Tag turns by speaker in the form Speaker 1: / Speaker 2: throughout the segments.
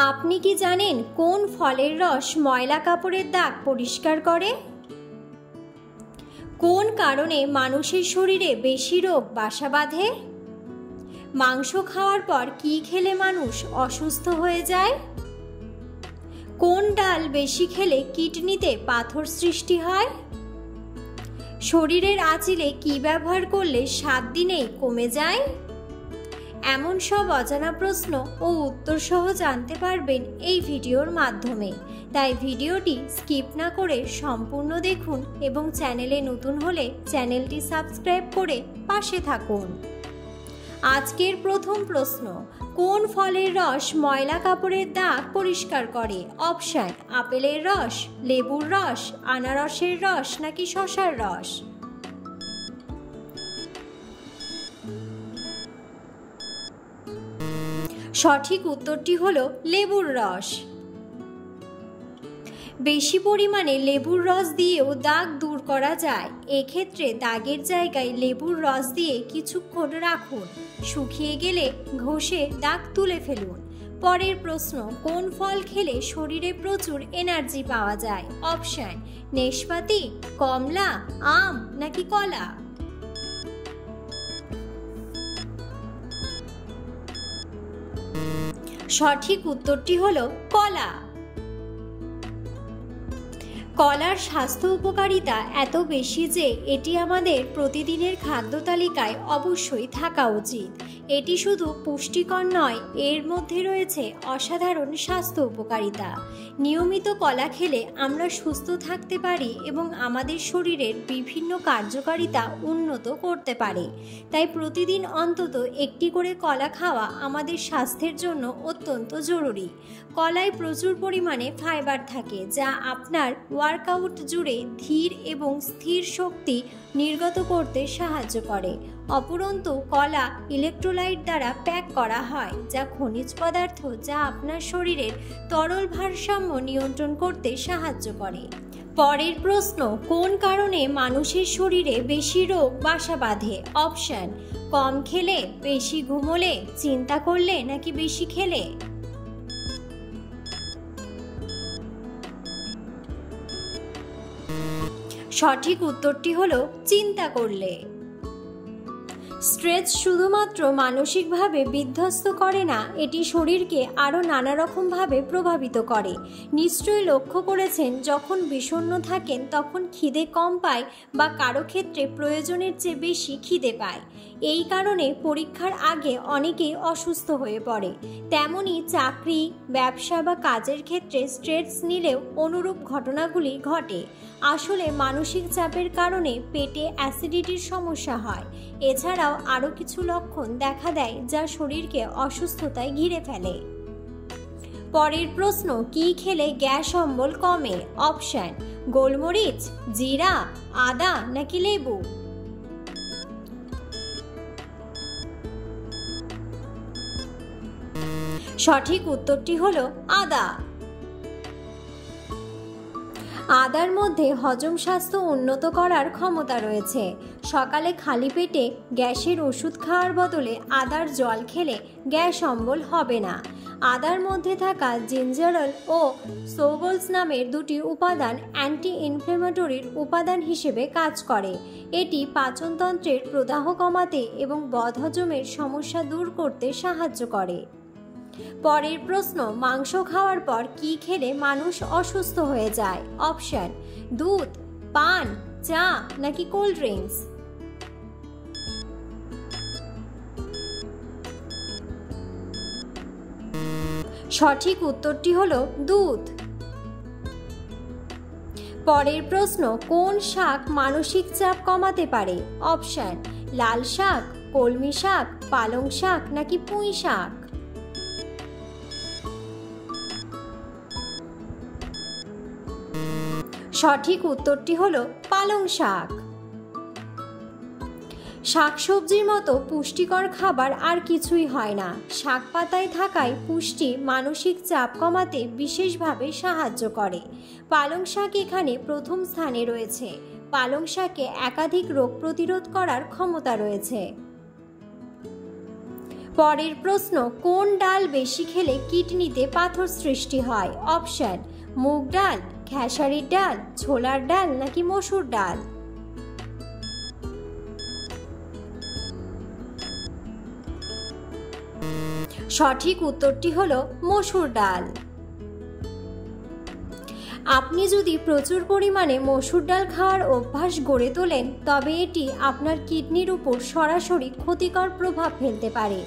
Speaker 1: আপনি কি জানেন কোন ফলের রস ময়লা কাপড়ের দাগ পরিষ্কার করে? কোন কারণে মানুষের শরীরে বেশি রোগ বাসা বাঁধে? মাংস খাওয়ার পর কি খেলে মানুষ অসুস্থ হয়ে যায়? কোন ডাল বেশি খেলে কিডনিতে পাথর সৃষ্টি হয়? শরীরের আঁচিলে কি ব্যবহার করলে 7 দিনেই কমে যায়? এমন সব অজানা প্রশ্ন ও উত্তর সহ জানতে পারবেন এই ভিডিওর মাধ্যমে। তাই ভিডিওটি স্কিপ না করে সম্পূর্ণ দেখুন এবং চ্যানেলে নতুন হলে চ্যানেলটি সাবস্ক্রাইব করে পাশে থাকুন। আজকের প্রথম প্রশ্ন, কোন ফলের রস ময়লা কাপড়ের দাগ পরিষ্কার করে? অপশন: আপেলের রস, লেবুর রস, আনারসের রস নাকি শসার রস? সঠিক উত্তরটি হলো লেবুর রস। বেশি পরিমাণে লেবুর রস দিয়েও দাগ দূর করা যায়। এক্ষেত্রে দাগের জায়গায় লেবুর রস দিয়ে কিছুক্ষণ রাখুন, শুকিয়ে গেলে ঘষে দাগ তুলে ফেলুন। পরের প্রশ্ন, কোন ফল খেলে শরীরে প্রচুর এনার্জি পাওয়া যায়? অপশন: নেশপাতি, কমলা, আম নাকি কলা? সঠিক উত্তরটি হলো কলা। কলার স্বাস্থ্য উপকারিতা এত বেশি যে এটি আমাদের প্রতিদিনের খাদ্য তালিকায় অবশ্যই থাকা উচিত। এটি শুধু পুষ্টিকর নয়, এর মধ্যে রয়েছে অসাধারণ স্বাস্থ্য উপকারিতা। নিয়মিত কলা খেলে আমরা সুস্থ থাকতে পারি এবং আমাদের শরীরের বিভিন্ন কার্যকারিতা উন্নত করতে পারে। তাই প্রতিদিন অন্তত একটি করে কলা খাওয়া আমাদের স্বাস্থ্যের জন্য অত্যন্ত জরুরি। কলায় প্রচুর পরিমাণে ফাইবার থাকে, যা আপনার ওয়ার্কআউট জুড়ে ধীর এবং স্থির শক্তি নির্গত করতে সাহায্য করে। অপরন্তু কলা ইলেকট্রোলাইট দ্বারা প্যাক করা হয়, যা খনিজ পদার্থ যা আপনার শরীরের তরল ভারসাম্য নিয়ন্ত্রণ করতে সাহায্য করে। পরের প্রশ্ন, কোন কারণে মানুষের শরীরে বেশি রোগ বাসা বাঁধে? অপশন: কম খেলে, বেশি ঘুমোলে, চিন্তা করলে নাকি বেশি খেলে? সঠিক উত্তরটি হলো চিন্তা করলে। স্ট্রেস শুধুমাত্র মানসিকভাবে বিধ্বস্ত করে না, এটি শরীরকে আরও নানা রকমভাবে প্রভাবিত করে। নিশ্চয়ই লক্ষ্য করেছেন, যখন বিষণ্ণ থাকেন তখন খিদে কম পায় বা কারো ক্ষেত্রে প্রয়োজনের চেয়ে বেশি খিদে পায়। এই কারণে পরীক্ষার আগে অনেকেই অসুস্থ হয়ে পড়ে। তেমনি চাকরি, ব্যবসা বা কাজের ক্ষেত্রে স্ট্রেস নিলেও অনুরূপ ঘটনাগুলি ঘটে। আসলে মানসিক চাপের কারণে পেটে অ্যাসিডিটির সমস্যা হয়। এছাড়াও আরও কিছু লক্ষণ দেখা দেয় যা শরীরকে অসুস্থতায় ঘিরে ফেলে। পরের প্রশ্ন, কি খেলে গ্যাস অম্বল কমে? অপশন: গোলমরিচ, জিরা, আদা নাকি লেবু? সঠিক উত্তরটি হলো আদা। আদার মধ্যে হজম স্বাস্থ্য উন্নত করার ক্ষমতা রয়েছে। সকালে খালি পেটে গ্যাসের ওষুধ খাওয়ার বদলে আদার জল খেলে গ্যাস অম্বল হবে না। আদার মধ্যে থাকা জিঞ্জারল ও সোগলস নামের দুটি উপাদান অ্যান্টি ইনফ্লেমেটরির উপাদান হিসেবে কাজ করে। এটি পাচনতন্ত্রের প্রদাহ কমাতে এবং বদহজমের সমস্যা দূর করতে সাহায্য করে। পরের প্রশ্ন, মাংস খাওয়ার পর কি খেলে মানুষ অসুস্থ হয়ে যায়? অপশন: দুধ, পান, চা নাকি কোল্ড ড্রিঙ্কস? সঠিক উত্তরটি হলো দুধ। পরের প্রশ্ন, কোন শাক মানসিক চাপ কমাতে পারে? অপশন: লাল শাক, কলমি শাক, পালং শাক নাকি পুঁই শাক? সঠিক উত্তরটি হলো পালং শাক। শাকসবজির মতো পুষ্টিকর খাবার আর কিছুই হয় না। শাক পাতায় থাকায় পুষ্টি মানসিক চাপ কমাতে বিশেষভাবে সাহায্য করে। পালং শাক এখানে প্রথম স্থানে রয়েছে। পালং শাকে একাধিক রোগ প্রতিরোধ করার ক্ষমতা রয়েছে। পরের প্রশ্ন, কোন ডাল বেশি খেলে কিডনিতে পাথর সৃষ্টি হয়? অপশন, মুগ ডাল, খেসারির ডাল, ছোলার ডাল নাকি মসুর ডাল? সঠিক উত্তরটি হলো মসুর ডাল। আপনি যদি প্রচুর পরিমাণে মসুর ডাল খাওয়ার অভ্যাস গড়ে তোলেন তবে এটি আপনার কিডনির উপর সরাসরি ক্ষতিকর প্রভাব ফেলতে পারে।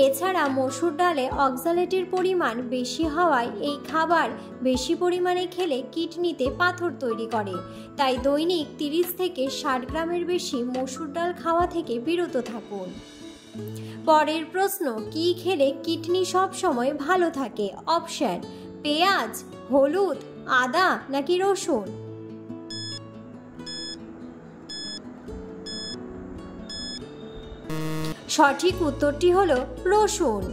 Speaker 1: এছাড়া মসুর ডালে অক্সালেটের পরিমাণ বেশি হওয়ায় এই খাবার বেশি পরিমাণে খেলে কিডনিতে পাথর তৈরি করে। তাই দৈনিক 30 থেকে 60 গ্রামের বেশি মসুর ডাল খাওয়া থেকে বিরত থাকুন। পরের প্রশ্ন, কি খেলে কিডনি সব সময় ভালো থাকে? অপশন, পেঁয়াজ, হলুদ, আদা নাকি রসুন? সঠিক উত্তরটি হলো রসুন।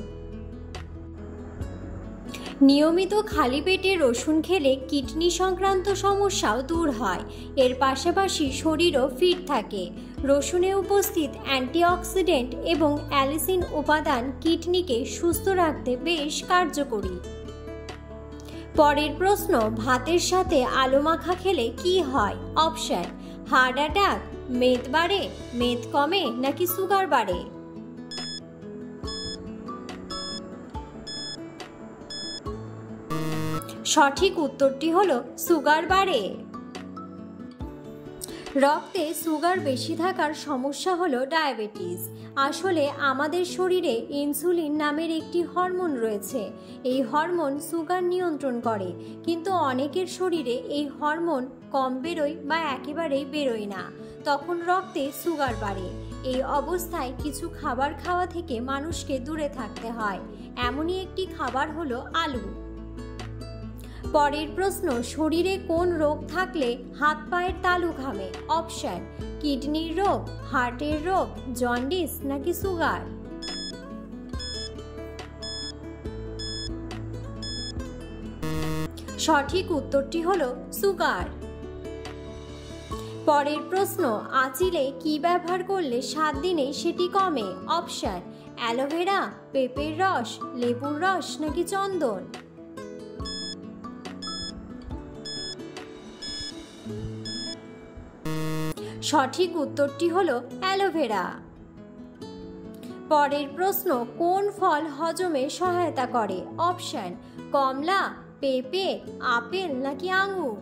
Speaker 1: নিয়মিত খালি পেটে রসুন খেলে কিডনি সংক্রান্ত সমস্যাও দূর হয়। এর পাশাপাশি শরীরও ফিট থাকে। রসুনে উপস্থিত অ্যান্টিঅক্সিডেন্ট এবং অ্যালিসিন উপাদান কিডনিকে সুস্থ রাখতে বেশ কার্যকরী। পরের প্রশ্ন, ভাতের সাথে আলু মাখা খেলে কি হয়? অপশন, হার্ট অ্যাটাক, মেদ বাড়ে, মেদ কমে নাকি সুগার বাড়ে? সঠিক উত্তরটি হলো সুগার বাড়ে। রক্তে সুগার বেশি থাকার সমস্যা হলো ডায়াবেটিস। আসলে আমাদের শরীরে ইনসুলিন নামের একটি হরমোন রয়েছে। এই হরমোন সুগার নিয়ন্ত্রণ করে, কিন্তু অনেকের শরীরে এই হরমোন কম বেরোয় বা একেবারেই বেরোয় না। তখন রক্তে সুগার বাড়ে। এই অবস্থায় কিছু খাবার খাওয়া থেকে মানুষকে দূরে থাকতে হয়। এমনই একটি খাবার হলো আলু। পরের প্রশ্ন, শরীরে কোন রোগ থাকলে হাত পায়ের তালু ঘামে? অপশন, কিডনির রোগ, হার্টের রোগ, জন্ডিস নাকি সুগার? সঠিক উত্তরটি হলো সুগার। পরের প্রশ্ন, আঁচিলে কি ব্যবহার করলে 7 দিনে সেটি কমে? অপশন, অ্যালোভেরা, পেঁপের রস, লেবুর রস নাকি চন্দন? সঠিক উত্তরটি হলো অ্যালোভেরা। পরের প্রশ্ন, কোন ফল হজমে সহায়তা করে? অপশন, কমলা, পেঁপে, আপেল নাকি আঙুর?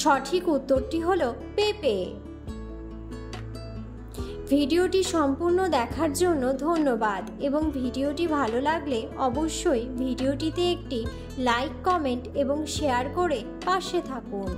Speaker 1: সঠিক উত্তরটি হলো পেঁপে। ভিডিওটি সম্পূর্ণ দেখার জন্য ধন্যবাদ এবং ভিডিওটি ভালো লাগলে অবশ্যই ভিডিওটিতে একটি লাইক, কমেন্ট এবং শেয়ার করে পাশে থাকুন।